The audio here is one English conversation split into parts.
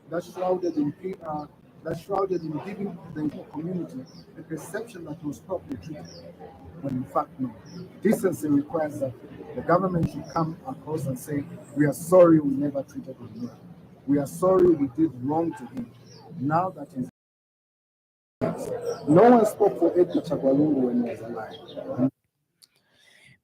that shrouded in that shrouded in giving the community a perception that was properly treated, when in fact no. Decency requires that the government should come across and say, "We are sorry we never treated him well. We are sorry we did wrong to him." Now that he's no one spoke for Edgar Chagwalungu when he was alive.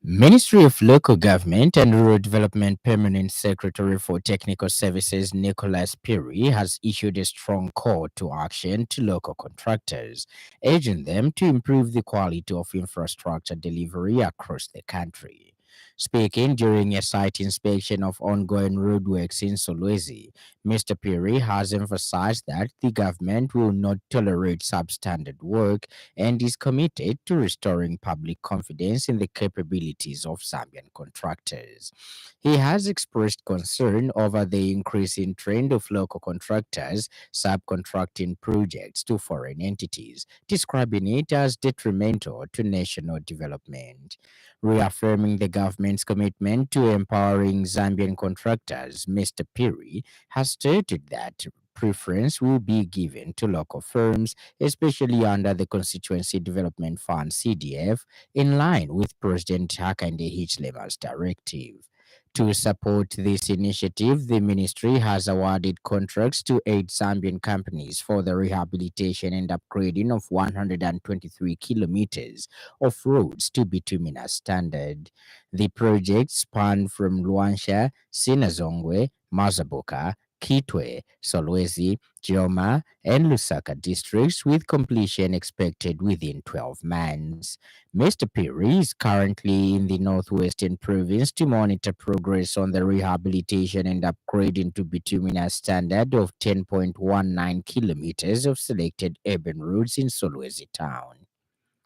Ministry of Local Government and Rural Development Permanent Secretary for Technical Services Nicholas Piri has issued a strong call to action to local contractors, urging them to improve the quality of infrastructure delivery across the country. Speaking during a site inspection of ongoing roadworks in Solwezi, Mr. Piri has emphasized that the government will not tolerate substandard work and is committed to restoring public confidence in the capabilities of Zambian contractors. He has expressed concern over the increasing trend of local contractors subcontracting projects to foreign entities, describing it as detrimental to national development. Reaffirming the government's commitment to empowering Zambian contractors, Mr. Piri has stated that preference will be given to local firms, especially under the Constituency Development Fund (CDF), in line with President Hakainde Hichilema's directive. To support this initiative, the ministry has awarded contracts to 8 Zambian companies for the rehabilitation and upgrading of 123 kilometers of roads to bituminous standard. The projects span from Luansha, Sinazongwe, Mazaboka, Kitwe, Solwezi, Joma, and Lusaka districts, with completion expected within 12 months. Mr. Piri is currently in the northwestern province to monitor progress on the rehabilitation and upgrading to bituminous standard of 10.19 kilometers of selected urban roads in Solwezi town.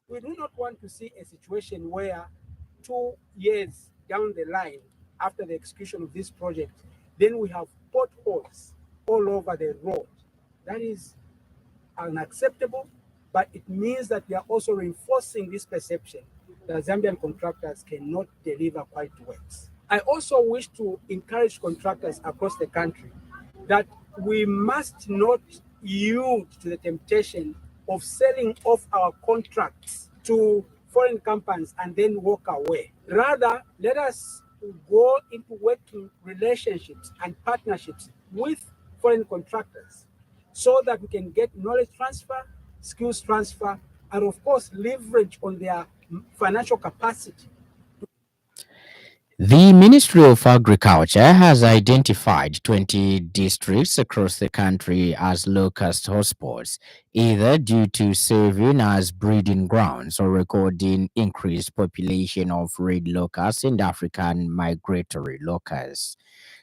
We do not want to see a situation where 2 years down the line, after the execution of this project, then we have potholes all over the road. That is unacceptable, but it means that we are also reinforcing this perception that Zambian contractors cannot deliver quality works. I also wish to encourage contractors across the country that we must not yield to the temptation of selling off our contracts to foreign companies and then walk away. Rather, let us go into working relationships and partnerships with foreign contractors so that we can get knowledge transfer, skills transfer, and of course, leverage on their financial capacity. The Ministry of Agriculture has identified 20 districts across the country as locust hotspots, either due to serving as breeding grounds or recording increased population of red locusts and African migratory locusts.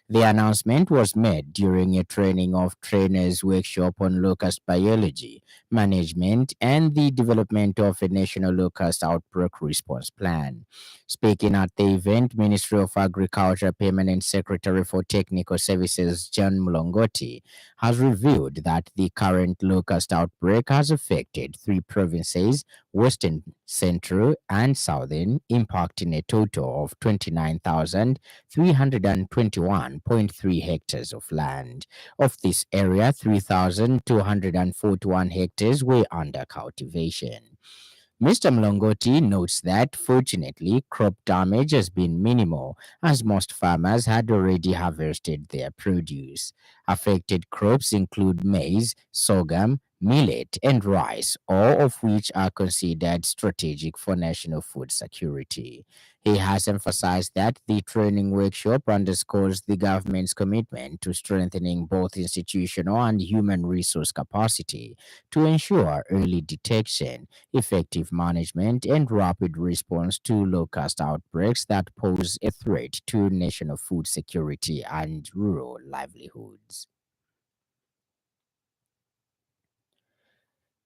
The announcement was made during a training of trainers workshop on locust biology, management, and the development of a national locust outbreak response plan. Speaking at the event, Ministry of Agriculture Permanent Secretary for Technical Services John Mlongoti has revealed that the current locust outbreak has affected 3 provinces, Western, Central, and Southern, impacting a total of 29,321.3 hectares of land. Of this area, 3,241 hectares were under cultivation. Mr. Mlongoti notes that fortunately, crop damage has been minimal as most farmers had already harvested their produce. Affected crops include maize, sorghum, millet, and rice, all of which are considered strategic for national food security. He has emphasized that the training workshop underscores the government's commitment to strengthening both institutional and human resource capacity to ensure early detection, effective management, and rapid response to locust outbreaks that pose a threat to national food security and rural livelihoods.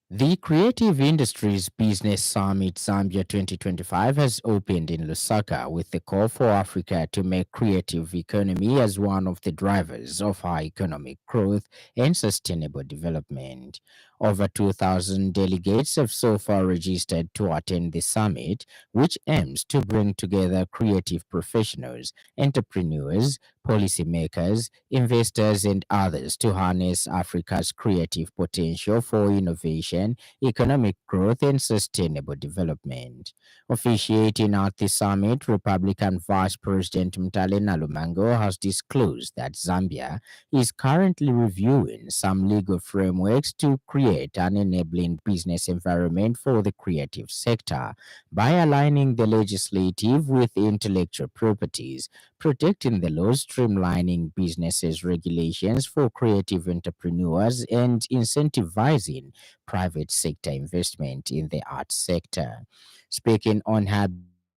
The Creative Industries Business Summit Zambia 2025 has opened in Lusaka with the call for Africa to make creative economy as one of the drivers of our economic growth and sustainable development. Over 2,000 delegates have so far registered to attend the summit, which aims to bring together creative professionals, entrepreneurs, policymakers, investors, and others to harness Africa's creative potential for innovation, economic growth, and sustainable development. Officiating at the summit, Republican Vice President Mtale Nalumango has disclosed that Zambia is currently reviewing some legal frameworks to create an enabling business environment for the creative sector by aligning the legislative with intellectual properties, protecting the laws, streamlining businesses' regulations for creative entrepreneurs, and incentivizing private sector investment in the arts sector. Speaking on her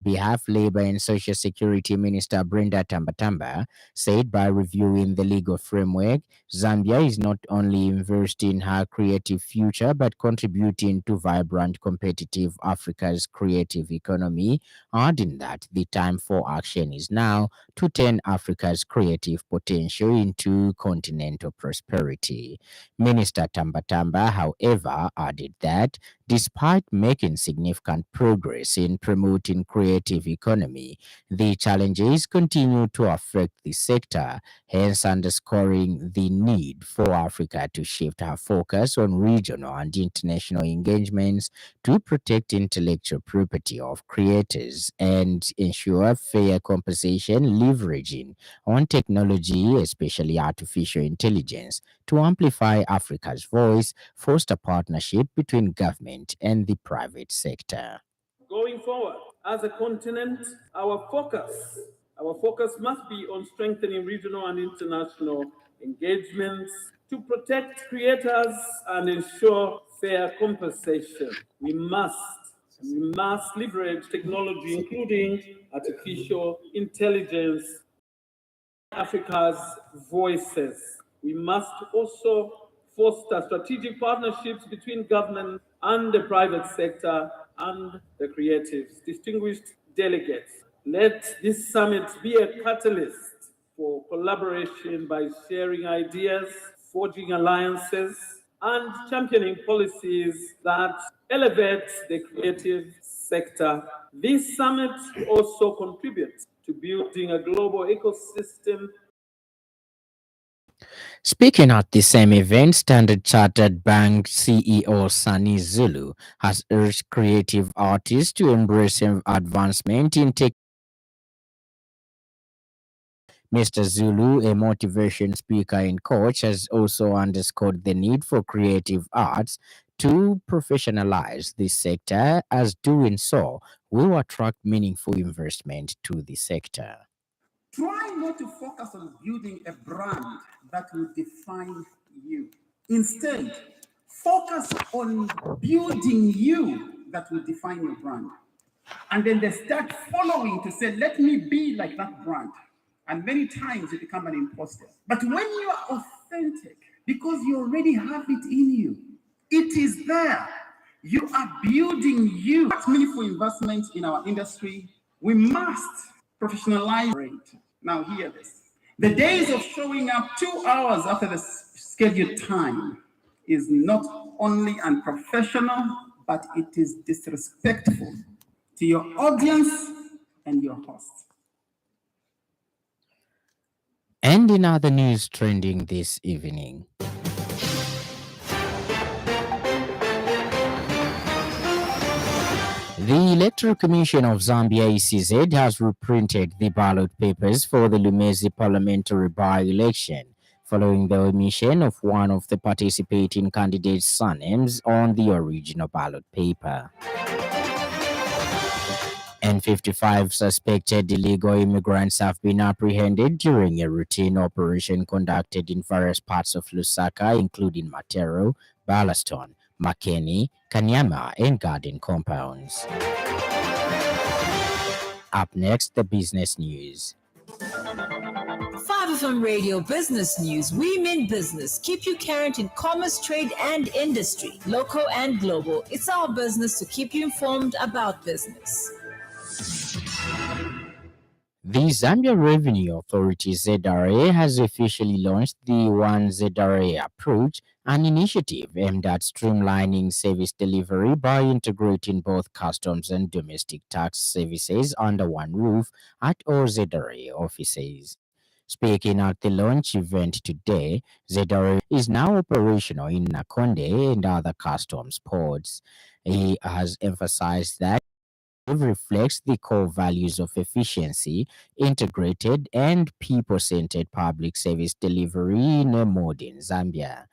behalf, Labor and Social Security Minister Brenda Tambatamba said by reviewing the legal framework, Zambia is not only investing in her creative future but contributing to vibrant, competitive Africa's creative economy, adding that the time for action is now to turn Africa's creative potential into continental prosperity. Minister Tambatamba, however, added that despite making significant progress in promoting creative economy, the challenges continue to affect the sector, hence underscoring the need for Africa to shift her focus on regional and international engagements to protect intellectual property of creators and ensure fair compensation, leveraging on technology, especially artificial intelligence, to amplify Africa's voice, foster partnership between government and the private sector. Going forward, as a continent, our focus must be on strengthening regional and international engagements to protect creators and ensure fair compensation. We must leverage technology, including artificial intelligence, Africa's voices. We must also foster strategic partnerships between government and the private sector and the creatives. Distinguished delegates, let this summit be a catalyst for collaboration by sharing ideas, forging alliances, and championing policies that elevate the creative sector. This summit also contributes to building a global ecosystem. Speaking at the same event, Standard Chartered Bank CEO Sannie Zulu has urged creative artists to embrace advancement in tech. Mr. Zulu, a motivation speaker and coach, has also underscored the need for creative arts to professionalize this sector, as doing so will attract meaningful investment to the sector. Try not to focus on building a brand that will define you. Instead, focus on building you that will define your brand. And then they start following to say, let me be like that brand. And many times you become an imposter. But when you are authentic, because you already have it in you, it is there. You are building you. That's meaningful investment in our industry. We must professionalize it. Now hear this. The days of showing up 2 hours after the scheduled time is not only unprofessional, but it is disrespectful to your audience and your host. And in other news trending this evening, the Electoral Commission of Zambia ECZ has reprinted the ballot papers for the Lumezi parliamentary by-election following the omission of one of the participating candidates' surnames on the original ballot paper. And 55 suspected illegal immigrants have been apprehended during a routine operation conducted in various parts of Lusaka, including Matero, Ballaston, Makeni, Kanyama, and Garden compounds. Up next, the business news. 5FM Radio Business News. We mean business. Keep you current in commerce, trade, and industry, local and global. It's our business to keep you informed about business. The Zambia Revenue Authority ZRA has officially launched the One ZRA approach, an initiative aimed at streamlining service delivery by integrating both customs and domestic tax services under one roof at all ZRA offices. Speaking at the launch event today, ZRA is now operational in Nakonde and other customs ports. He has emphasized that reflects the core values of efficiency, integrated, and people centered public service delivery in a modern Zambia.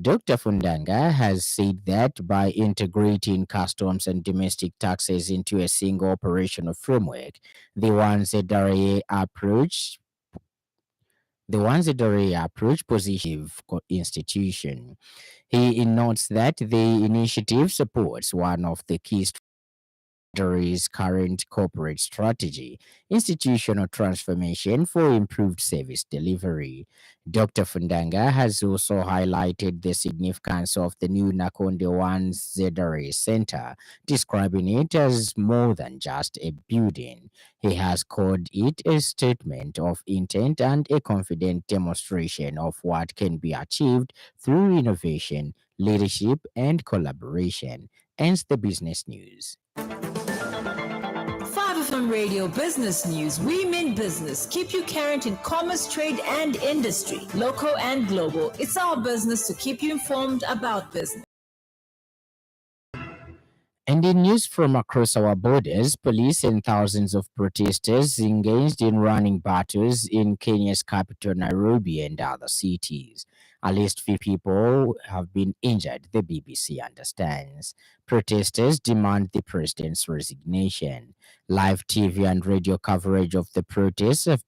Dr. Fundanga has said that by integrating customs and domestic taxes into a single operational framework, the One ZRA approach positive institution. He notes that the initiative supports one of the key Secretary's current corporate strategy, institutional transformation for improved service delivery. Dr. Fundanga has also highlighted the significance of the new Nakonde One ZRA Center, describing it as more than just a building. He has called it a statement of intent and a confident demonstration of what can be achieved through innovation, leadership, and collaboration. Ends the business news. 5FM Radio Business News. We mean business. Keep you current in commerce, trade, and industry, local and global. It's our business to keep you informed about business. And in news from across our borders, police and thousands of protesters engaged in running battles in Kenya's capital, Nairobi, and other cities. At least 50 people have been injured, the BBC understands. Protesters demand the president's resignation. Live TV and radio coverage of the protests have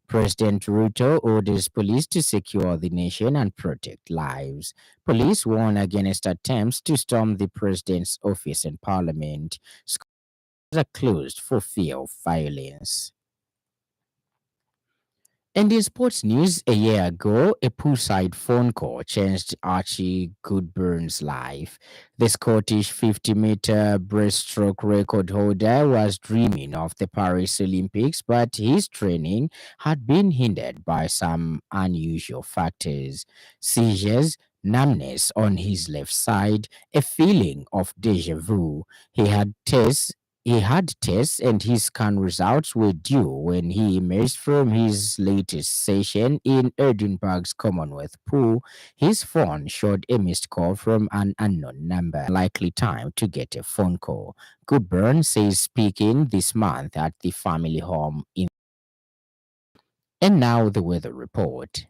President Ruto orders police to secure the nation and protect lives. Police warn against attempts to storm the president's office and parliament. Schools are closed for fear of violence. And in sports news, a year ago, a poolside phone call changed Archie Goodburn's life. The Scottish 50-meter breaststroke record holder was dreaming of the Paris Olympics, but his training had been hindered by some unusual factors: seizures, numbness on his left side, a feeling of deja vu. He had tests and his scan results were due when he emerged from his latest session in Edinburgh's Commonwealth Pool. His phone showed a missed call from an unknown number. Likely time to get a phone call. Goodburn says speaking this month at the family home in. And now the weather report.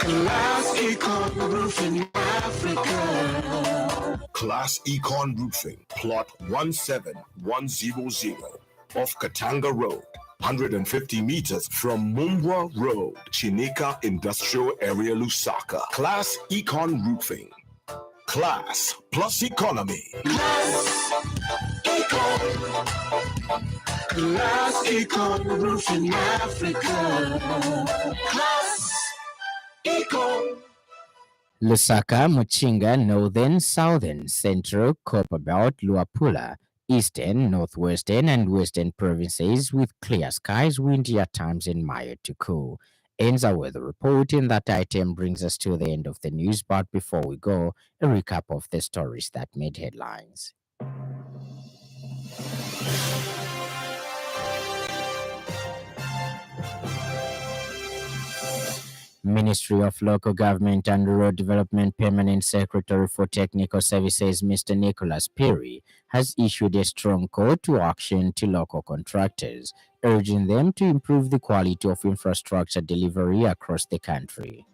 Class Econ Roofing Africa. Class Econ Roofing, plot 17100 off Katanga Road, 150 meters from Mumbwa Road, Chinika Industrial Area, Lusaka. Class Econ Roofing. Class plus economy. Class Econ. Class Econ Roofing Africa. Class Econ. Lusaka, Muchinga, Northern, Southern, Central, Copperbelt, Luapula, Eastern, Northwestern, and Western provinces with clear skies, windy at times, and mild to cool. Ends our weather report, and that item brings us to the end of the news. But before we go, a recap of the stories that made headlines. Ministry of Local Government and Rural Development Permanent Secretary for Technical Services, Mr. Nicholas Perry, has issued a strong call to action to local contractors, urging them to improve the quality of infrastructure delivery across the country.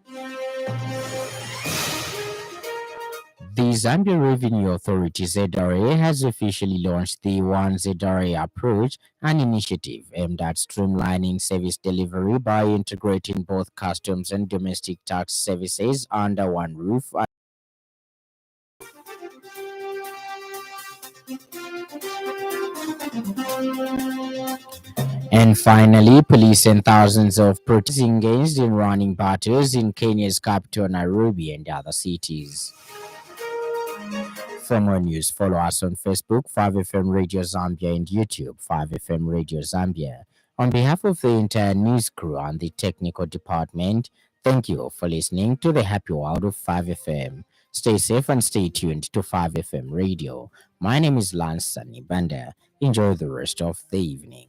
The Zambia Revenue Authority ZRA has officially launched the One ZRA approach, an initiative aimed at streamlining service delivery by integrating both customs and domestic tax services under one roof. And finally, police and thousands of protesters engaged in running battles in Kenya's capital, Nairobi, and other cities. For more news, follow us on Facebook, 5FM Radio Zambia, and YouTube, 5FM Radio Zambia. On behalf of the entire news crew and the technical department, thank you for listening to the happy world of 5FM. Stay safe and stay tuned to 5FM Radio. My name is Lance Sannie, Banda. Enjoy the rest of the evening.